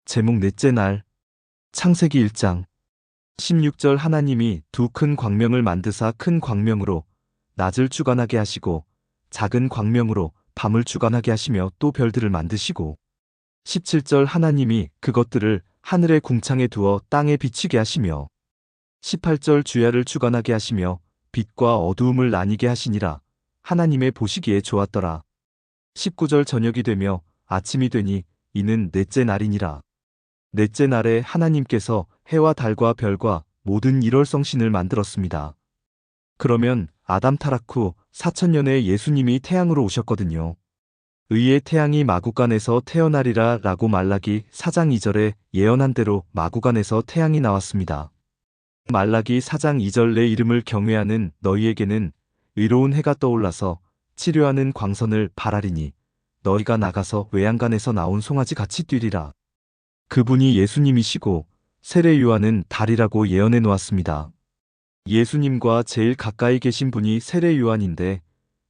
제목 넷째 날. 창세기 1장 16절. 하나님이 두 큰 광명을 만드사 큰 광명으로 낮을 주관하게 하시고 작은 광명으로 밤을 주관하게 하시며 또 별들을 만드시고 17절. 하나님이 그것들을 하늘의 궁창에 두어 땅에 비치게 하시며 18절. 주야를 주관하게 하시며 빛과 어두움을 나뉘게 하시니라. 하나님의 보시기에 좋았더라. 19절. 저녁이 되며 아침이 되니 이는 넷째 날이니라. 넷째 날에 하나님께서 해와 달과 별과 모든 일월성신을 만들었습니다. 그러면 아담 타락 후 4000년에 예수님이 태양으로 오셨거든요. 의의 태양이 마구간에서 태어나리라 라고 말라기 4장 2절에 예언한 대로 마구간에서 태양이 나왔습니다. 말라기 4장 2절. 내 이름을 경외하는 너희에게는 의로운 해가 떠올라서 치료하는 광선을 발하리니 너희가 나가서 외양간에서 나온 송아지 같이 뛰리라. 그분이 예수님이시고 세례 요한은 달이라고 예언해 놓았습니다. 예수님과 제일 가까이 계신 분이 세례 요한인데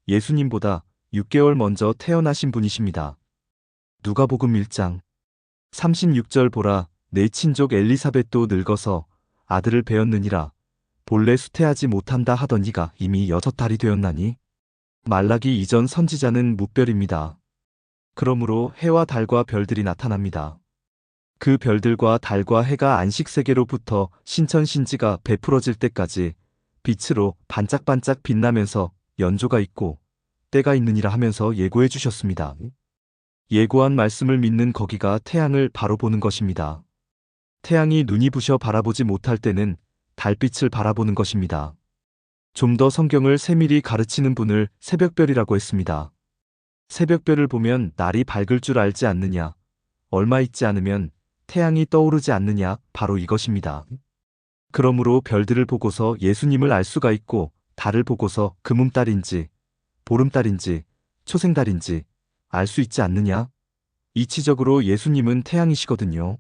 예수님보다 6개월 먼저 태어나신 분이십니다. 누가복음 1장 36절. 보라, 내 친족 엘리사벳도 늙어서 아들을 배었느니라. 본래 수태하지 못한다 하던 이가 이미 6달이 되었나니. 말라기 이전 선지자는 무별입니다. 그러므로 해와 달과 별들이 나타납니다. 그 별들과 달과 해가 안식세계로부터 신천신지가 베풀어질 때까지 빛으로 반짝반짝 빛나면서 연조가 있고 때가 있느니라 하면서 예고해 주셨습니다. 예고한 말씀을 믿는 거기가 태양을 바로 보는 것입니다. 태양이 눈이 부셔 바라보지 못할 때는 달빛을 바라보는 것입니다. 좀 더 성경을 세밀히 가르치는 분을 새벽별이라고 했습니다. 새벽별을 보면 날이 밝을 줄 알지 않느냐, 얼마 있지 않으면 태양이 떠오르지 않느냐, 바로 이것입니다. 그러므로 별들을 보고서 예수님을 알 수가 있고 달을 보고서 금음달인지 보름달인지 초생달인지 알 수 있지 않느냐? 이치적으로 예수님은 태양이시거든요.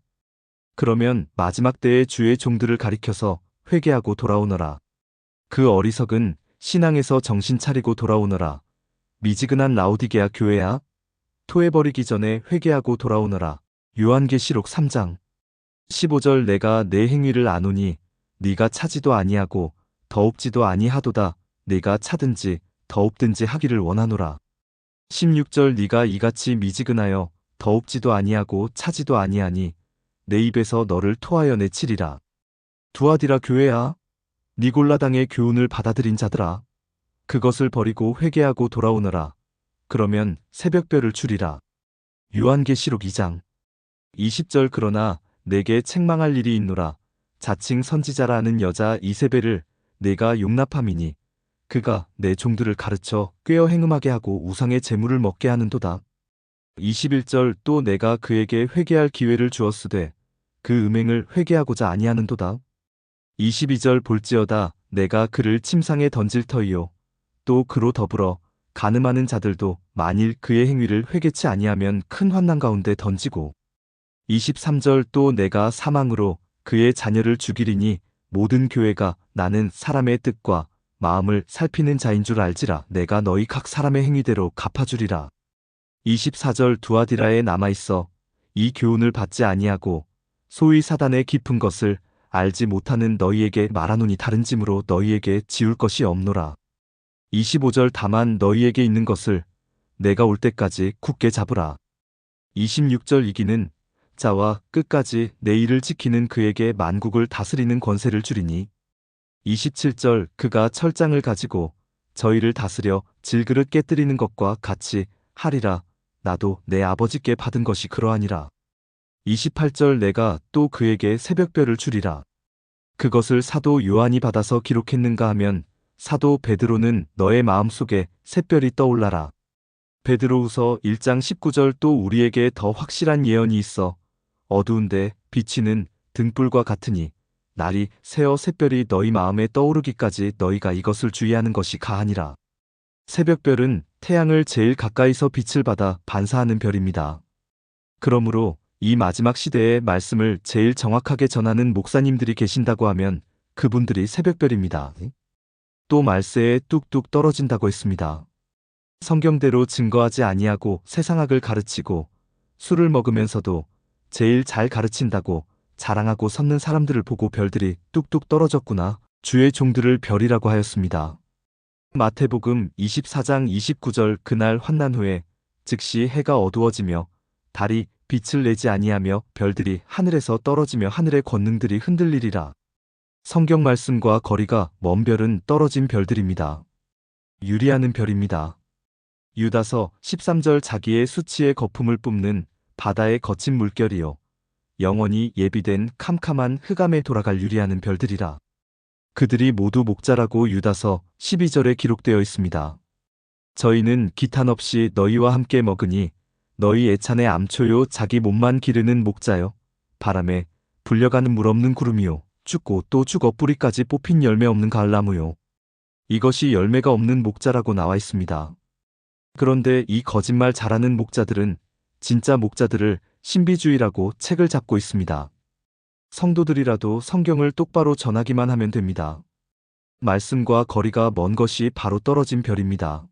그러면 마지막 때의 주의 종들을 가리켜서 회개하고 돌아오너라. 그 어리석은 신앙에서 정신 차리고 돌아오너라. 미지근한 라오디게아 교회야, 토해버리기 전에 회개하고 돌아오너라. 요한계시록 3장 15절. 내가 내 행위를 아노니 네가 차지도 아니하고 더웁지도 아니하도다. 네가 차든지 더웁든지 하기를 원하노라. 16절. 네가 이같이 미지근하여 더웁지도 아니하고 차지도 아니하니 내 입에서 너를 토하여 내치리라. 두아디라 교회야, 니골라당의 교훈을 받아들인 자들아, 그것을 버리고 회개하고 돌아오너라. 그러면 새벽별을 주리라. 요한계시록 2장 20절. 그러나 내게 책망할 일이 있노라. 자칭 선지자라 하는 여자 이세벨을 내가 용납함이니 그가 내 종들을 가르쳐 꾀어 행음하게 하고 우상의 제물을 먹게 하는도다. 21절. 또 내가 그에게 회개할 기회를 주었으되 그 음행을 회개하고자 아니하는도다. 22절. 볼지어다 내가 그를 침상에 던질 터이요 또 그로 더불어 간음하는 자들도 만일 그의 행위를 회개치 아니하면 큰 환난 가운데 던지고. 23절. 또 내가 사망으로 그의 자녀를 죽이리니 모든 교회가 나는 사람의 뜻과 마음을 살피는 자인 줄 알지라. 내가 너희 각 사람의 행위대로 갚아주리라. 24절. 두아디라에 남아있어 이 교훈을 받지 아니하고 소위 사단의 깊은 것을 알지 못하는 너희에게 말하노니 다른 짐으로 너희에게 지울 것이 없노라. 25절. 다만 너희에게 있는 것을 내가 올 때까지 굳게 잡으라. 26절. 이기는 자와 끝까지 내 일을 지키는 그에게 만국을 다스리는 권세를 주리니. 27절. 그가 철장을 가지고 저희를 다스려 질그릇 깨뜨리는 것과 같이 하리라. 나도 내 아버지께 받은 것이 그러하니라. 28절. 내가 또 그에게 새벽별을 주리라. 그것을 사도 요한이 받아서 기록했는가 하면 사도 베드로는 너의 마음속에 샛별이 떠올라라. 베드로후서 1장 19절. 또 우리에게 더 확실한 예언이 있어 어두운데 비치는 등불과 같으니 날이 새어 샛별이 너희 마음에 떠오르기까지 너희가 이것을 주의하는 것이 가하니라. 새벽별은 태양을 제일 가까이서 빛을 받아 반사하는 별입니다. 그러므로 이 마지막 시대의 말씀을 제일 정확하게 전하는 목사님들이 계신다고 하면 그분들이 새벽별입니다. 또 말세에 뚝뚝 떨어진다고 했습니다. 성경대로 증거하지 아니하고 세상학을 가르치고 술을 먹으면서도 제일 잘 가르친다고 자랑하고 섰는 사람들을 보고 별들이 뚝뚝 떨어졌구나. 주의 종들을 별이라고 하였습니다. 마태복음 24장 29절 그날 환난 후에 즉시 해가 어두워지며 달이 빛을 내지 아니하며 별들이 하늘에서 떨어지며 하늘의 권능들이 흔들리리라. 성경 말씀과 거리가 먼 별은 떨어진 별들입니다. 유리하는 별입니다. 유다서 13절 자기의 수치의 거품을 뿜는 바다의 거친 물결이요 영원히 예비된 캄캄한 흑암에 돌아갈 유리하는 별들이라. 그들이 모두 목자라고 유다서 12절에 기록되어 있습니다. 저희는 기탄 없이 너희와 함께 먹으니 너희 애찬의 암초요 자기 몸만 기르는 목자요 바람에 불려가는 물 없는 구름이요 죽고 또 죽어 뿌리까지 뽑힌 열매 없는 가을나무요. 이것이 열매가 없는 목자라고 나와 있습니다. 그런데 이 거짓말 잘하는 목자들은 진짜 목자들을 신비주의라고 책을 잡고 있습니다. 성도들이라도 성경을 똑바로 전하기만 하면 됩니다. 말씀과 거리가 먼 것이 바로 떨어진 별입니다.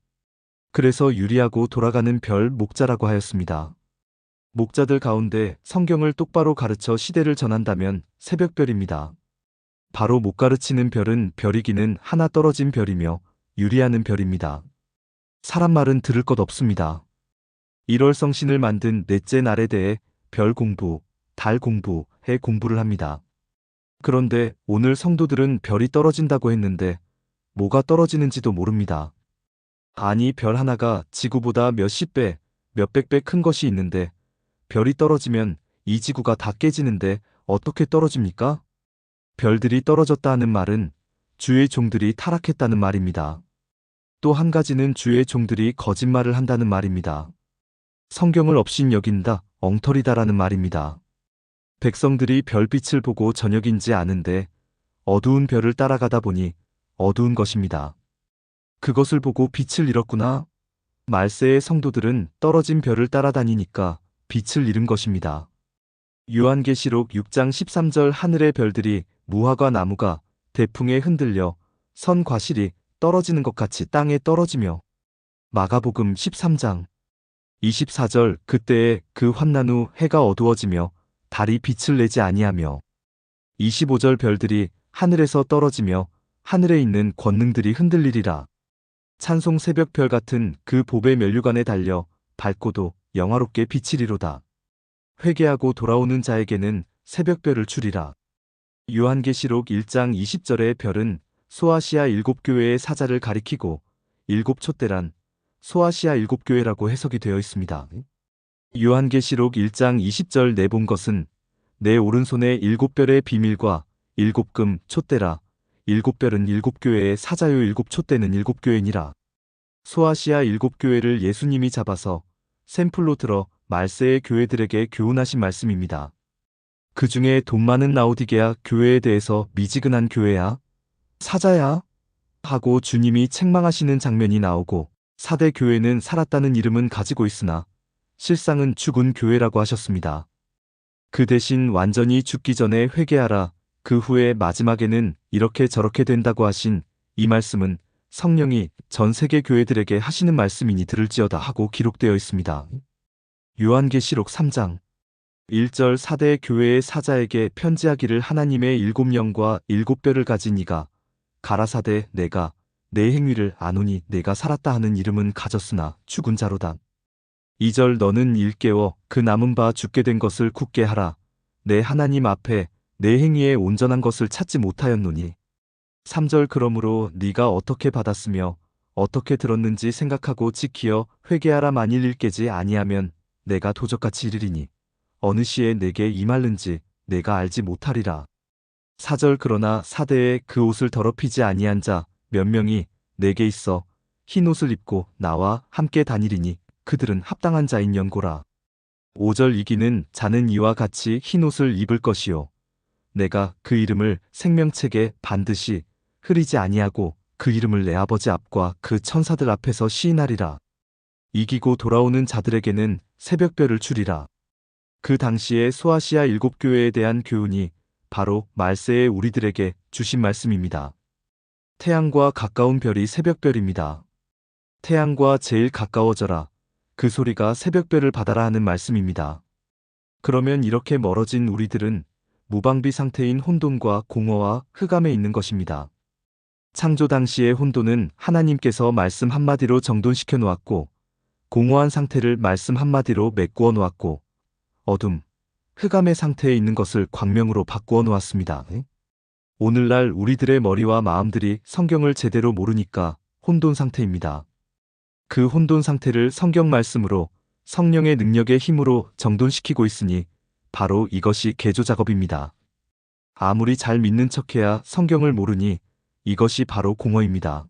그래서 유리하고 돌아가는 별 목자라고 하였습니다. 목자들 가운데 성경을 똑바로 가르쳐 시대를 전한다면 새벽별입니다. 바로 못 가르치는 별은 별이기는 하나 떨어진 별이며 유리하는 별입니다. 사람 말은 들을 것 없습니다. 1월 성신을 만든 넷째 날에 대해 별 공부, 달 공부, 해 공부를 합니다. 그런데 오늘 성도들은 별이 떨어진다고 했는데 뭐가 떨어지는지도 모릅니다. 아니 별 하나가 지구보다 몇십 배, 몇백 배 큰 것이 있는데 별이 떨어지면 이 지구가 다 깨지는데 어떻게 떨어집니까? 별들이 떨어졌다 하는 말은 주의 종들이 타락했다는 말입니다. 또 한 가지는 주의 종들이 거짓말을 한다는 말입니다. 성경을 업신 여긴다, 엉터리다라는 말입니다. 백성들이 별빛을 보고 저녁인지 아는데 어두운 별을 따라가다 보니 어두운 것입니다. 그것을 보고 빛을 잃었구나. 말세의 성도들은 떨어진 별을 따라다니니까 빛을 잃은 것입니다. 요한계시록 6장 13절 하늘의 별들이 무화과 나무가 대풍에 흔들려 선 과실이 떨어지는 것 같이 땅에 떨어지며 마가복음 13장 24절 그때에 그 환난 후 해가 어두워지며 달이 빛을 내지 아니하며 25절 별들이 하늘에서 떨어지며 하늘에 있는 권능들이 흔들리리라. 찬송 새벽별 같은 그 보배 면류관에 달려 밝고도 영화롭게 비치리로다. 회개하고 돌아오는 자에게는 새벽별을 주리라. 요한계시록 1장 20절의 별은 소아시아 7교회의 사자를 가리키고 7촛대란 소아시아 7교회라고 해석이 되어 있습니다. 요한계시록 1장 20절 내본 것은 내 오른손에 7별의 비밀과 7금 촛대라. 7별은 7교회의 사자요 7촛대는 7교회니라. 소아시아 7교회를 예수님이 잡아서 샘플로 들어 말세의 교회들에게 교훈하신 말씀입니다. 그 중에 돈 많은 라오디게아 교회에 대해서 미지근한 교회야? 사자야? 하고 주님이 책망하시는 장면이 나오고 사대 교회는 살았다는 이름은 가지고 있으나 실상은 죽은 교회라고 하셨습니다. 그 대신 완전히 죽기 전에 회개하라. 그 후에 마지막에는 이렇게 저렇게 된다고 하신 이 말씀은 성령이 전 세계 교회들에게 하시는 말씀이니 들을지어다 하고 기록되어 있습니다. 요한계시록 3장 1절 사대 교회의 사자에게 편지하기를 하나님의 7영과 7뼈를 가진 이가 가라사대 내가 내 행위를 아노니 내가 살았다 하는 이름은 가졌으나 죽은 자로다. 2절 너는 일깨워 그 남은 바 죽게 된 것을 굳게 하라. 내 하나님 앞에 내 행위에 온전한 것을 찾지 못하였노니. 3절 그러므로 네가 어떻게 받았으며 어떻게 들었는지 생각하고 지키어 회개하라. 만일 일깨지 아니하면 내가 도적같이 이르리니 어느 시에 내게 임할는지 내가 알지 못하리라. 4절 그러나 사대에 그 옷을 더럽히지 아니한 자 몇 명이 내게 있어 흰 옷을 입고 나와 함께 다니리니 그들은 합당한 자인 연고라. 5절 이기는 자는 이와 같이 흰 옷을 입을 것이요 내가 그 이름을 생명책에 반드시 흐리지 아니하고 그 이름을 내 아버지 앞과 그 천사들 앞에서 시인하리라. 이기고 돌아오는 자들에게는 새벽별을 주리라. 그 당시에 소아시아 7교회에 대한 교훈이 바로 말세의 우리들에게 주신 말씀입니다. 태양과 가까운 별이 새벽별입니다. 태양과 제일 가까워져라. 그 소리가 새벽별을 받아라 하는 말씀입니다. 그러면 이렇게 멀어진 우리들은 무방비 상태인 혼돈과 공허와 흑암에 있는 것입니다. 창조 당시의 혼돈은 하나님께서 말씀 한마디로 정돈시켜 놓았고, 공허한 상태를 말씀 한마디로 메꾸어 놓았고, 어둠, 흑암의 상태에 있는 것을 광명으로 바꾸어 놓았습니다. 오늘날 우리들의 머리와 마음들이 성경을 제대로 모르니까 혼돈 상태입니다. 그 혼돈 상태를 성경 말씀으로 성령의 능력의 힘으로 정돈시키고 있으니 바로 이것이 개조 작업입니다. 아무리 잘 믿는 척해야 성경을 모르니 이것이 바로 공허입니다.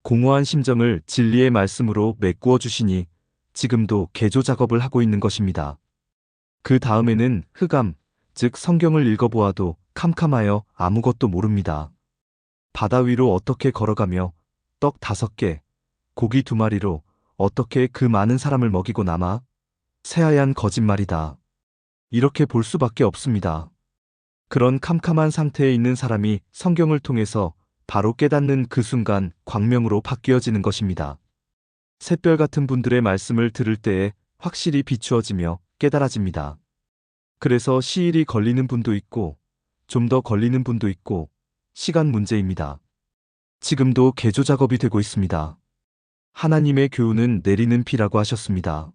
공허한 심정을 진리의 말씀으로 메꾸어 주시니 지금도 개조 작업을 하고 있는 것입니다. 그 다음에는 흑암, 즉 성경을 읽어보아도 캄캄하여 아무것도 모릅니다. 바다 위로 어떻게 걸어가며 떡 5개, 고기 2마리로 어떻게 그 많은 사람을 먹이고 남아? 새하얀 거짓말이다. 이렇게 볼 수밖에 없습니다. 그런 캄캄한 상태에 있는 사람이 성경을 통해서 바로 깨닫는 그 순간 광명으로 바뀌어지는 것입니다. 샛별 같은 분들의 말씀을 들을 때에 확실히 비추어지며 깨달아집니다. 그래서 시일이 걸리는 분도 있고 좀 더 걸리는 분도 있고 시간 문제입니다. 지금도 개조 작업이 되고 있습니다. 하나님의 교훈은 내리는 비라고 하셨습니다.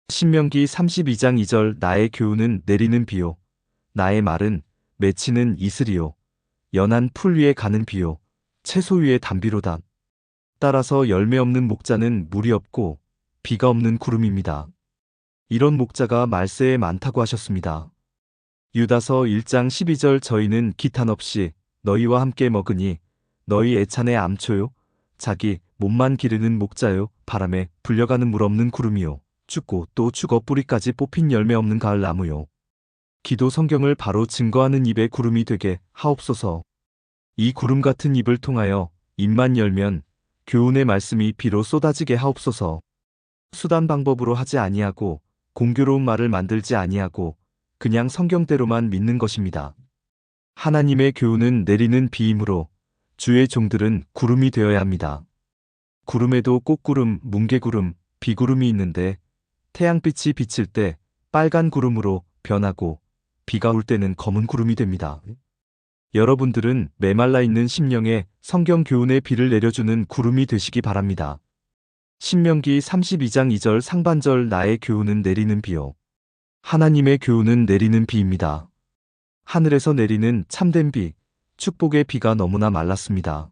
신명기 32장 2절 나의 교훈은 내리는 비요. 나의 말은 맺히는 이슬이요. 연한 풀 위에 가는 비요. 채소 위에 담비로다. 따라서 열매 없는 목자는 물이 없고 비가 없는 구름입니다. 이런 목자가 말세에 많다고 하셨습니다. 유다서 1장 12절 저희는 기탄 없이 너희와 함께 먹으니 너희 애찬의 암초요. 자기 몸만 기르는 목자요. 바람에 불려가는 물 없는 구름이요. 죽고 또 죽어 뿌리까지 뽑힌 열매 없는 가을 나무요. 기도 성경을 바로 증거하는 입의 구름이 되게 하옵소서. 이 구름 같은 입을 통하여 입만 열면 교훈의 말씀이 비로 쏟아지게 하옵소서. 수단 방법으로 하지 아니하고 공교로운 말을 만들지 아니하고 그냥 성경대로만 믿는 것입니다. 하나님의 교훈은 내리는 비이므로 주의 종들은 구름이 되어야 합니다. 구름에도 꽃구름, 뭉게구름, 비구름이 있는데 태양빛이 비칠 때 빨간 구름으로 변하고 비가 올 때는 검은 구름이 됩니다. 여러분들은 메말라 있는 심령에 성경 교훈의 비를 내려주는 구름이 되시기 바랍니다. 신명기 32장 2절 상반절 나의 교훈은 내리는 비요. 하나님의 교훈은 내리는 비입니다. 하늘에서 내리는 참된 비, 축복의 비가 너무나 말랐습니다.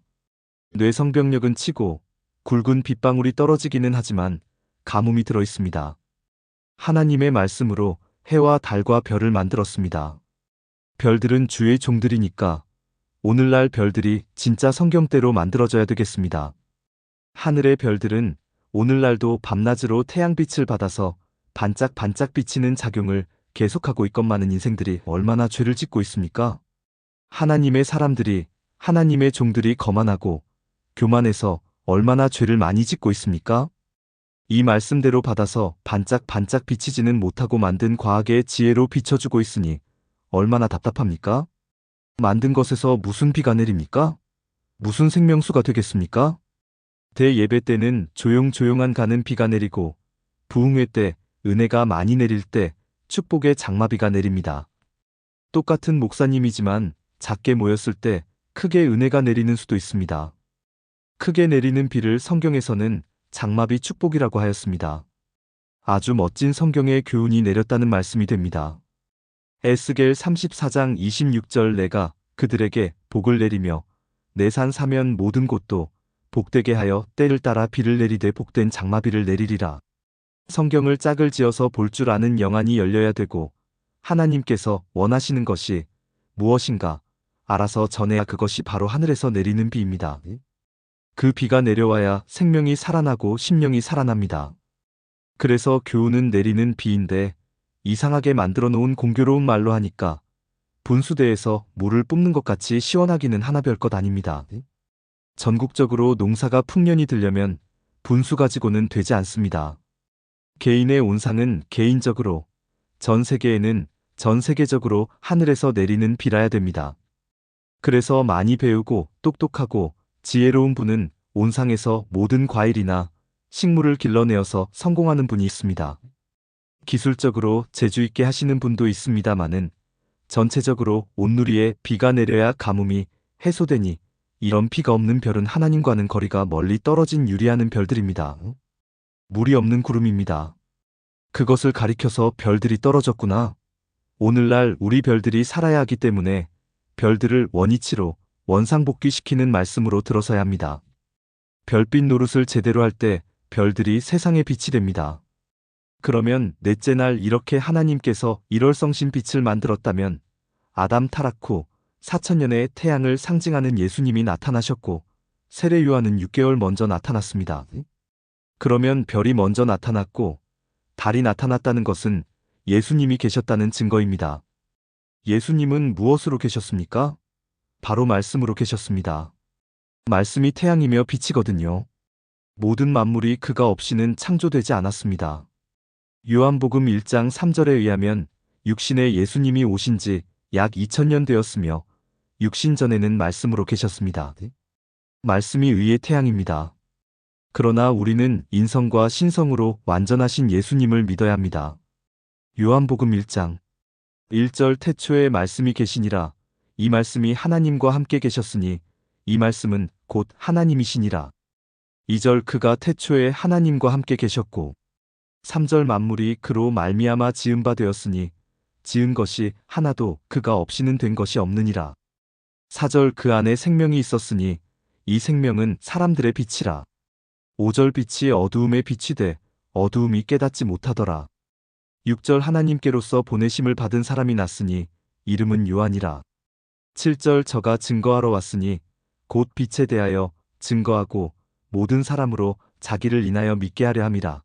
뇌성병력은 치고 굵은 빗방울이 떨어지기는 하지만 가뭄이 들어 있습니다. 하나님의 말씀으로 해와 달과 별을 만들었습니다. 별들은 주의 종들이니까 오늘날 별들이 진짜 성경대로 만들어져야 되겠습니다. 하늘의 별들은 오늘날도 밤낮으로 태양빛을 받아서 반짝반짝 비치는 작용을 계속하고 있건만은 인생들이 얼마나 죄를 짓고 있습니까? 하나님의 사람들이, 하나님의 종들이 거만하고 교만해서 얼마나 죄를 많이 짓고 있습니까? 이 말씀대로 받아서 반짝반짝 비치지는 못하고 만든 과학의 지혜로 비춰주고 있으니 얼마나 답답합니까? 만든 것에서 무슨 비가 내립니까? 무슨 생명수가 되겠습니까? 대예배 때는 조용조용한 가는 비가 내리고 부흥회 때 은혜가 많이 내릴 때 축복의 장마비가 내립니다. 똑같은 목사님이지만 작게 모였을 때 크게 은혜가 내리는 수도 있습니다. 크게 내리는 비를 성경에서는 장마비 축복이라고 하였습니다. 아주 멋진 성경의 교훈이 내렸다는 말씀이 됩니다. 에스겔 34장 26절 내가 그들에게 복을 내리며 내 산 사면 모든 곳도 복되게 하여 때를 따라 비를 내리되 복된 장마비를 내리리라. 성경을 짝을 지어서 볼 줄 아는 영안이 열려야 되고 하나님께서 원하시는 것이 무엇인가 알아서 전해야 그것이 바로 하늘에서 내리는 비입니다. 그 비가 내려와야 생명이 살아나고 심령이 살아납니다. 그래서 교훈은 내리는 비인데 이상하게 만들어 놓은 공교로운 말로 하니까 분수대에서 물을 뿜는 것 같이 시원하기는 하나 별것 아닙니다. 전국적으로 농사가 풍년이 들려면 분수 가지고는 되지 않습니다. 개인의 온상은 개인적으로, 전 세계에는 전 세계적으로 하늘에서 내리는 비라야 됩니다. 그래서 많이 배우고 똑똑하고 지혜로운 분은 온상에서 모든 과일이나 식물을 길러내어서 성공하는 분이 있습니다. 기술적으로 재주 있게 하시는 분도 있습니다마는 전체적으로 온누리에 비가 내려야 가뭄이 해소되니 이런 비가 없는 별은 하나님과는 거리가 멀리 떨어진 유리하는 별들입니다. 물이 없는 구름입니다. 그것을 가리켜서 별들이 떨어졌구나. 오늘날 우리 별들이 살아야 하기 때문에 별들을 원위치로 원상복귀시키는 말씀으로 들어서야 합니다. 별빛 노릇을 제대로 할 때 별들이 세상의 빛이 됩니다. 그러면 넷째 날 이렇게 하나님께서 일월성신 빛을 만들었다면 아담 타락 후 4000년의 태양을 상징하는 예수님이 나타나셨고 세례 요한은 6개월 먼저 나타났습니다. 그러면 별이 먼저 나타났고 달이 나타났다는 것은 예수님이 계셨다는 증거입니다. 예수님은 무엇으로 계셨습니까? 바로 말씀으로 계셨습니다. 말씀이 태양이며 빛이거든요. 모든 만물이 그가 없이는 창조되지 않았습니다. 요한복음 1장 3절에 의하면 육신의 예수님이 오신 지 약 2000년 되었으며 육신 전에는 말씀으로 계셨습니다. 말씀이 의의 태양입니다. 그러나 우리는 인성과 신성으로 완전하신 예수님을 믿어야 합니다. 요한복음 1장 1절 태초에 말씀이 계시니라. 이 말씀이 하나님과 함께 계셨으니 이 말씀은 곧 하나님이시니라. 2절 그가 태초에 하나님과 함께 계셨고 3절 만물이 그로 말미암아 지은 바 되었으니 지은 것이 하나도 그가 없이는 된 것이 없느니라. 4절 그 안에 생명이 있었으니 이 생명은 사람들의 빛이라. 5절 빛이 어두움에 빛이 돼 어두움이 깨닫지 못하더라. 6절 하나님께로서 보내심을 받은 사람이 났으니 이름은 요한이라. 7절 저가 증거하러 왔으니 곧 빛에 대하여 증거하고 모든 사람으로 자기를 인하여 믿게 하려 함이라.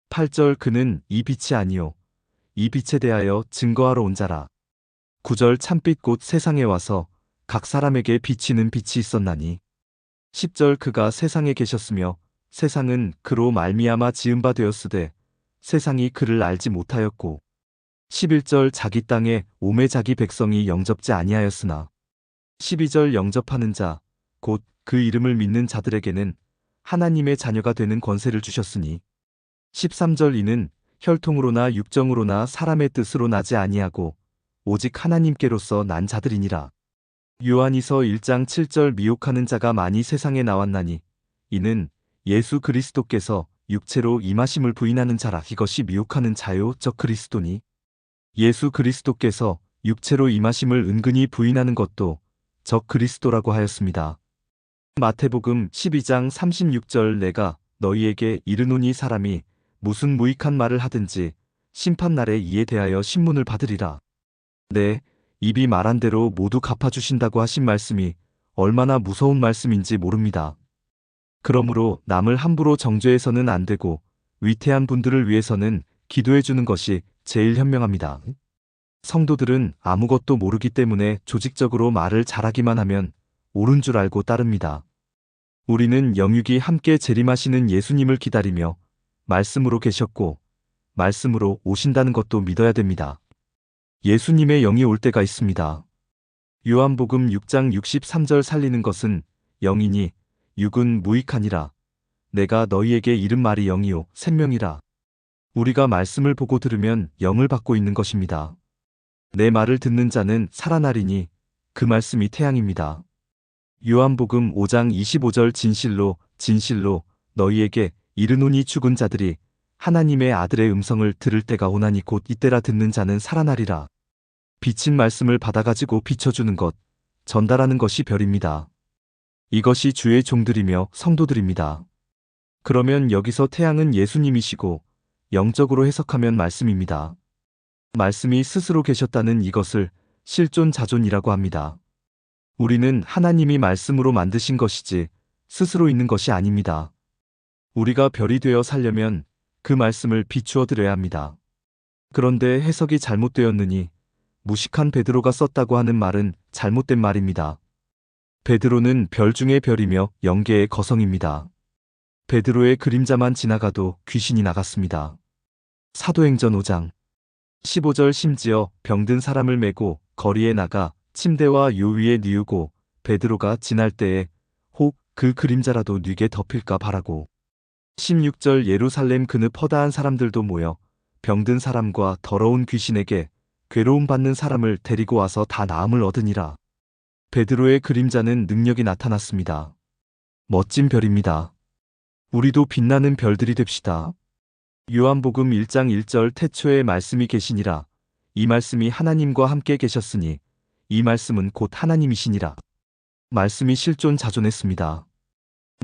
8절 그는 이 빛이 아니요 이 빛에 대하여 증거하러 온 자라. 9절 참빛 곧 세상에 와서 각 사람에게 비치는 빛이 있었나니. 10절 그가 세상에 계셨으며 세상은 그로 말미암아 지은 바 되었으되 세상이 그를 알지 못하였고 11절 자기 땅에 오매 자기 백성이 영접지 아니하였으나 12절 영접하는 자 곧 그 이름을 믿는 자들에게는 하나님의 자녀가 되는 권세를 주셨으니 13절 이는 혈통으로나 육정으로나 사람의 뜻으로 나지 아니하고 오직 하나님께로서 난 자들이니라. 요한이서 1장 7절 미혹하는 자가 많이 세상에 나왔나니 이는 예수 그리스도께서 육체로 임하심을 부인하는 자라. 이것이 미혹하는 자요 저 그리스도니. 예수 그리스도께서 육체로 임하심을 은근히 부인하는 것도 저 그리스도라고 하였습니다. 마태복음 12장 36절 내가 너희에게 이르노니 사람이 무슨 무익한 말을 하든지 심판날에 이에 대하여 신문을 받으리라. 네, 입이 말한 대로 모두 갚아주신다고 하신 말씀이 얼마나 무서운 말씀인지 모릅니다. 그러므로 남을 함부로 정죄해서는 안 되고 위태한 분들을 위해서는 기도해 주는 것이 제일 현명합니다. 성도들은 아무것도 모르기 때문에 조직적으로 말을 잘하기만 하면 옳은 줄 알고 따릅니다. 우리는 영육이 함께 재림하시는 예수님을 기다리며 말씀으로 계셨고 말씀으로 오신다는 것도 믿어야 됩니다. 예수님의 영이 올 때가 있습니다. 요한복음 6장 63절 살리는 것은 영이니 육은 무익하니라. 내가 너희에게 이른 말이 영이요 생명이라. 우리가 말씀을 보고 들으면 영을 받고 있는 것입니다. 내 말을 듣는 자는 살아나리니 그 말씀이 태양입니다. 요한복음 5장 25절 진실로 진실로 너희에게 이르노니 죽은 자들이 하나님의 아들의 음성을 들을 때가 오나니 곧 이때라. 듣는 자는 살아나리라. 비친 말씀을 받아가지고 비춰주는 것, 전달하는 것이 별입니다. 이것이 주의 종들이며 성도들입니다. 그러면 여기서 태양은 예수님이시고 영적으로 해석하면 말씀입니다. 말씀이 스스로 계셨다는 이것을 실존자존이라고 합니다. 우리는 하나님이 말씀으로 만드신 것이지 스스로 있는 것이 아닙니다. 우리가 별이 되어 살려면 그 말씀을 비추어 드려야 합니다. 그런데 해석이 잘못되었느니 무식한 베드로가 썼다고 하는 말은 잘못된 말입니다. 베드로는 별 중의 별이며 영계의 거성입니다. 베드로의 그림자만 지나가도 귀신이 나갔습니다. 사도행전 5장 15절 심지어 병든 사람을 메고 거리에 나가 침대와 요 위에 뉘우고 베드로가 지날 때에 혹 그 그림자라도 뉘게 덮일까 바라고. 16절 예루살렘 그느 퍼다한 사람들도 모여 병든 사람과 더러운 귀신에게 괴로움 받는 사람을 데리고 와서 다 나음을 얻으니라. 베드로의 그림자는 능력이 나타났습니다. 멋진 별입니다. 우리도 빛나는 별들이 됩시다. 요한복음 1장 1절 태초에 말씀이 계시니라. 이 말씀이 하나님과 함께 계셨으니 이 말씀은 곧 하나님이시니라. 말씀이 실존자존했습니다.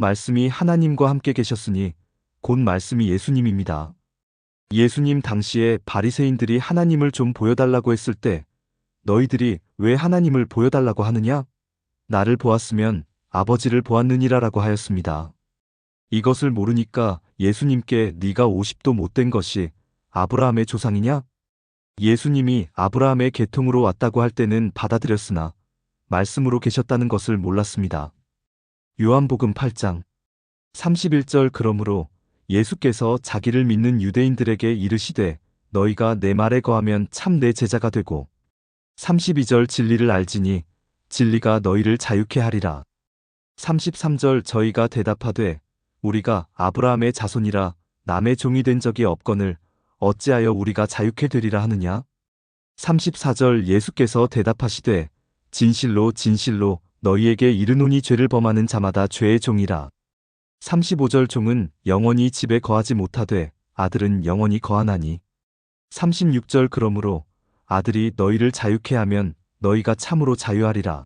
말씀이 하나님과 함께 계셨으니 곧 말씀이 예수님입니다. 예수님 당시에 바리새인들이 하나님을 좀 보여달라고 했을 때 너희들이 왜 하나님을 보여달라고 하느냐? 나를 보았으면 아버지를 보았느니라라고 하였습니다. 이것을 모르니까 예수님께 네가 50도 못된 것이 아브라함의 조상이냐? 예수님이 아브라함의 계통으로 왔다고 할 때는 받아들였으나 말씀으로 계셨다는 것을 몰랐습니다. 요한복음 8장 31절 그러므로 예수께서 자기를 믿는 유대인들에게 이르시되 너희가 내 말에 거하면 참 내 제자가 되고 32절 진리를 알지니 진리가 너희를 자유케 하리라. 33절 저희가 대답하되 우리가 아브라함의 자손이라 남의 종이 된 적이 없거늘 어찌하여 우리가 자유케 되리라 하느냐. 34절 예수께서 대답하시되 진실로 진실로 너희에게 이르노니 죄를 범하는 자마다 죄의 종이라. 35절 종은 영원히 집에 거하지 못하되 아들은 영원히 거하나니. 36절 그러므로 아들이 너희를 자유케 하면 너희가 참으로 자유하리라.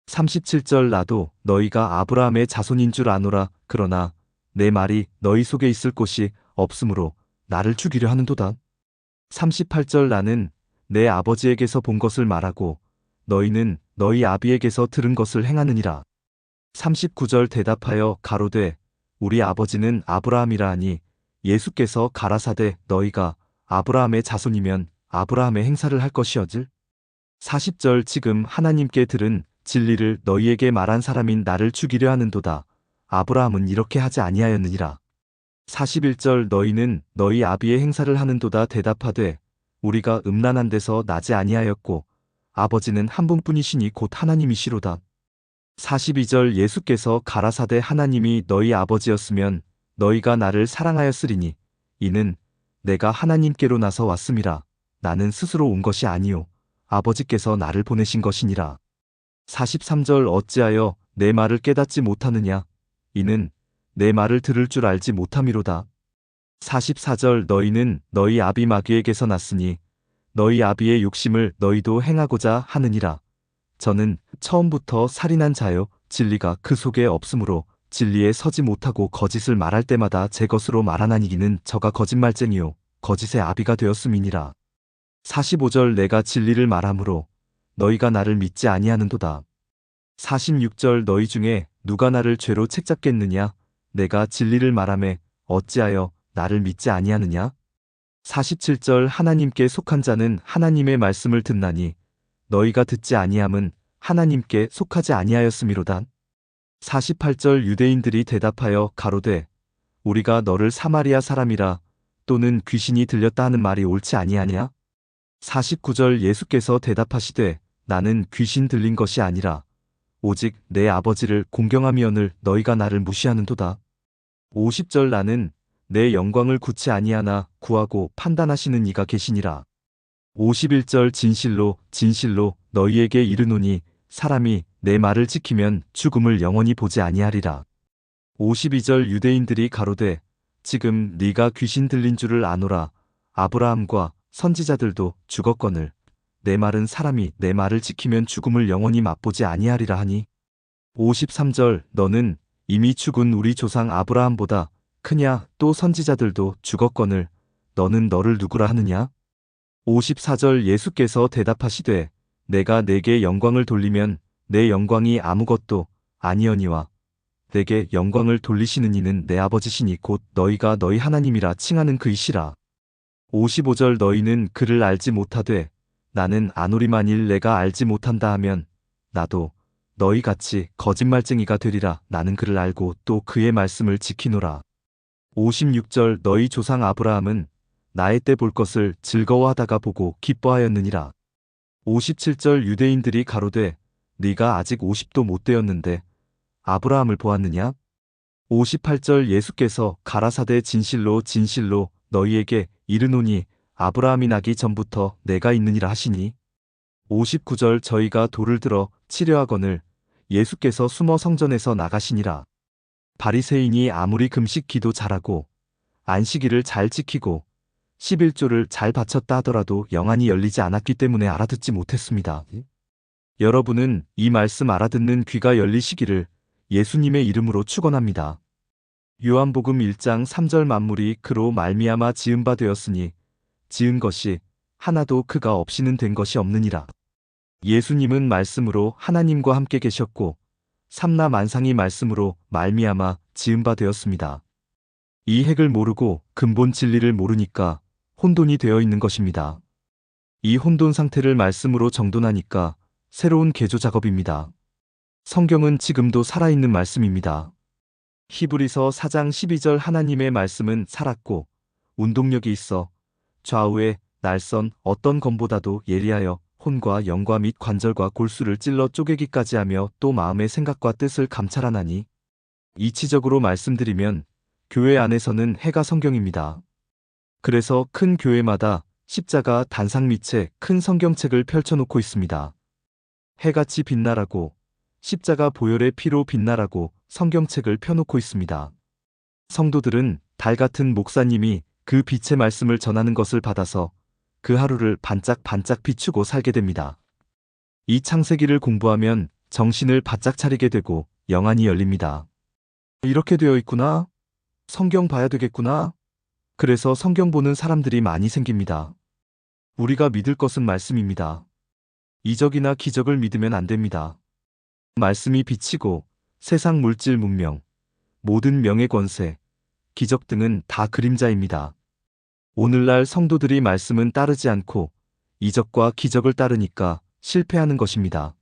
37절 나도 너희가 아브라함의 자손인 줄 아노라. 그러나 내 말이 너희 속에 있을 곳이 없으므로 나를 죽이려 하는도다. 38절 나는 내 아버지에게서 본 것을 말하고 너희는 너희 아비에게서 들은 것을 행하느니라. 39절 대답하여 가로되 우리 아버지는 아브라함이라 하니 예수께서 가라사대 너희가 아브라함의 자손이면 아브라함의 행사를 할 것이어질. 40절 지금 하나님께 들은 진리를 너희에게 말한 사람인 나를 죽이려 하는도다. 아브라함은 이렇게 하지 아니하였느니라. 41절 너희는 너희 아비의 행사를 하는도다. 대답하되 우리가 음란한 데서 나지 아니하였고 아버지는 한 분뿐이시니 곧 하나님이시로다. 42절 예수께서 가라사대 하나님이 너희 아버지였으면 너희가 나를 사랑하였으리니 이는 내가 하나님께로 나서 왔음이라. 나는 스스로 온 것이 아니요 아버지께서 나를 보내신 것이니라. 43절 어찌하여 내 말을 깨닫지 못하느냐. 이는 내 말을 들을 줄 알지 못함이로다. 44절 너희는 너희 아비 마귀에게서 났으니 너희 아비의 욕심을 너희도 행하고자 하느니라. 저는 처음부터 살인한 자요 진리가 그 속에 없으므로 진리에 서지 못하고 거짓을 말할 때마다 제 것으로 말하나니기는 저가 거짓말쟁이요 거짓의 아비가 되었음이니라. 45절 내가 진리를 말하므로 너희가 나를 믿지 아니하는도다. 46절 너희 중에 누가 나를 죄로 책잡겠느냐. 내가 진리를 말하매 어찌하여 나를 믿지 아니하느냐. 47절 하나님께 속한 자는 하나님의 말씀을 듣나니 너희가 듣지 아니함은 하나님께 속하지 아니하였음이로다. 48절 유대인들이 대답하여 가로되 우리가 너를 사마리아 사람이라 또는 귀신이 들렸다 하는 말이 옳지 아니하냐. 49절 예수께서 대답하시되 나는 귀신 들린 것이 아니라 오직 내 아버지를 공경함이오늘 너희가 나를 무시하는도다. 50절 나는 내 영광을 구치 아니하나 구하고 판단하시는 이가 계시니라. 51절 진실로 진실로 너희에게 이르노니 사람이 내 말을 지키면 죽음을 영원히 보지 아니하리라. 52절 유대인들이 가로되 지금 네가 귀신 들린 줄을 아노라. 아브라함과 선지자들도 죽었거늘 내 말은 사람이 내 말을 지키면 죽음을 영원히 맛보지 아니하리라 하니. 53절 너는 이미 죽은 우리 조상 아브라함보다 크냐. 또 선지자들도 죽었거늘 너는 너를 누구라 하느냐. 54절 예수께서 대답하시되 내가 내게 영광을 돌리면 내 영광이 아무것도 아니오니와 내게 영광을 돌리시는 이는 내 아버지시니 곧 너희가 너희 하나님이라 칭하는 그이시라. 55절 너희는 그를 알지 못하되 나는 아노리만일 내가 알지 못한다 하면 나도 너희같이 거짓말쟁이가 되리라. 나는 그를 알고 또 그의 말씀을 지키노라. 56절 너희 조상 아브라함은 나의 때 볼 것을 즐거워하다가 보고 기뻐하였느니라. 57절 유대인들이 가로되 네가 아직 50도 못 되었는데 아브라함을 보았느냐. 58절 예수께서 가라사대 진실로 진실로 너희에게 이르노니 아브라함이 나기 전부터 내가 있느니라 하시니. 59절 저희가 돌을 들어 치려하거늘 예수께서 숨어 성전에서 나가시니라. 바리새인이 아무리 금식 기도 잘하고 안식일을 잘 지키고 11조를 잘 바쳤다 하더라도 영안이 열리지 않았기 때문에 알아듣지 못했습니다. 여러분은 이 말씀 알아듣는 귀가 열리시기를 예수님의 이름으로 축원합니다. 요한복음 1장 3절 만물이 그로 말미암아 지은 바 되었으니 지은 것이 하나도 그가 없이는 된 것이 없느니라. 예수님은 말씀으로 하나님과 함께 계셨고 삼라 만상이 말씀으로 말미암아 지은 바 되었습니다. 이 핵을 모르고 근본 진리를 모르니까 혼돈이 되어 있는 것입니다. 이 혼돈 상태를 말씀으로 정돈하니까 새로운 개조 작업입니다. 성경은 지금도 살아있는 말씀입니다. 히브리서 4장 12절 하나님의 말씀은 살았고 운동력이 있어 좌우에 날선 어떤 검보다도 예리하여 혼과 영과 및 관절과 골수를 찔러 쪼개기까지 하며 또 마음의 생각과 뜻을 감찰하나니. 이치적으로 말씀드리면 교회 안에서는 해가 성경입니다. 그래서 큰 교회마다 십자가 단상 밑에 큰 성경책을 펼쳐놓고 있습니다. 해같이 빛나라고 십자가 보혈의 피로 빛나라고 성경책을 펴놓고 있습니다. 성도들은 달 같은 목사님이 그 빛의 말씀을 전하는 것을 받아서 그 하루를 반짝반짝 비추고 살게 됩니다. 이 창세기를 공부하면 정신을 바짝 차리게 되고 영안이 열립니다. 이렇게 되어 있구나. 성경 봐야 되겠구나. 그래서 성경 보는 사람들이 많이 생깁니다. 우리가 믿을 것은 말씀입니다. 이적이나 기적을 믿으면 안 됩니다. 말씀이 비치고 세상 물질 문명, 모든 명예 권세, 기적 등은 다 그림자입니다. 오늘날 성도들이 말씀은 따르지 않고 이적과 기적을 따르니까 실패하는 것입니다.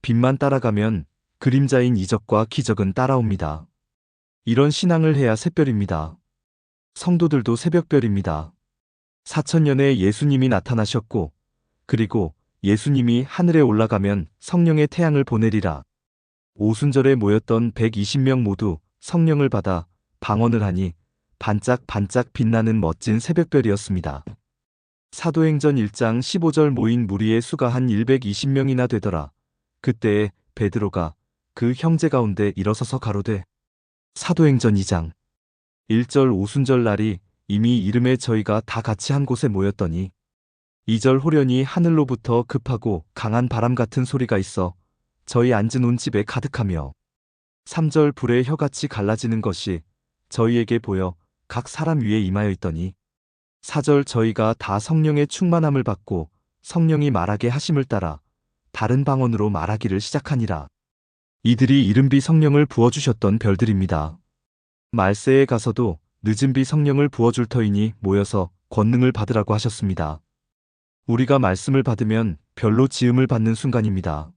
빛만 따라가면 그림자인 이적과 기적은 따라옵니다. 이런 신앙을 해야 새별입니다. 성도들도 새벽별입니다. 4000년에 예수님이 나타나셨고 그리고 예수님이 하늘에 올라가면 성령의 태양을 보내리라. 오순절에 모였던 120명 모두 성령을 받아 방언을 하니 반짝반짝 빛나는 멋진 새벽별이었습니다. 사도행전 1장 15절 모인 무리의 수가 한 120명이나 되더라. 그때에 베드로가 그 형제 가운데 일어서서 가로되. 사도행전 2장 1절 오순절 날이 이미 이름에 저희가 다 같이 한 곳에 모였더니 2절 호련히 하늘로부터 급하고 강한 바람 같은 소리가 있어 저희 앉은 온 집에 가득하며 3절 불의 혀같이 갈라지는 것이 저희에게 보여 각 사람 위에 임하여 있더니 4절 저희가 다 성령의 충만함을 받고 성령이 말하게 하심을 따라 다른 방언으로 말하기를 시작하니라. 이들이 이른비 성령을 부어주셨던 별들입니다. 말세에 가서도 늦은비 성령을 부어줄 터이니 모여서 권능을 받으라고 하셨습니다. 우리가 말씀을 받으면 별로 지음을 받는 순간입니다.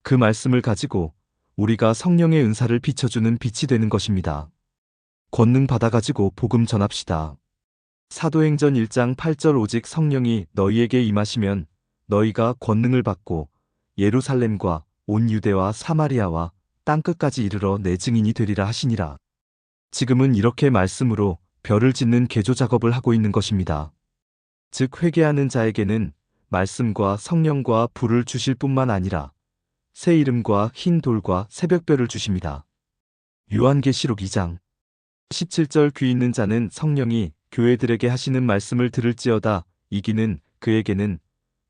그 말씀을 가지고 우리가 성령의 은사를 비춰주는 빛이 되는 것입니다. 권능 받아가지고 복음 전합시다. 사도행전 1장 8절 오직 성령이 너희에게 임하시면 너희가 권능을 받고 예루살렘과 온 유대와 사마리아와 땅끝까지 이르러 내 증인이 되리라 하시니라. 지금은 이렇게 말씀으로 별을 짓는 개조 작업을 하고 있는 것입니다. 즉 회개하는 자에게는 말씀과 성령과 불을 주실 뿐만 아니라 새 이름과 흰 돌과 새벽별을 주십니다. 요한계시록 2장 17절 귀 있는 자는 성령이 교회들에게 하시는 말씀을 들을지어다. 이기는 그에게는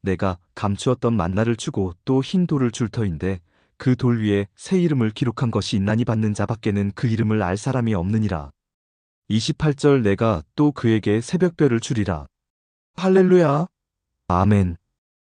내가 감추었던 만나를 주고 또 흰 돌을 줄 터인데 그 돌 위에 새 이름을 기록한 것이 있나니 받는 자밖에는 그 이름을 알 사람이 없느니라. 28절 내가 또 그에게 새벽별을 주리라. 할렐루야. 아멘.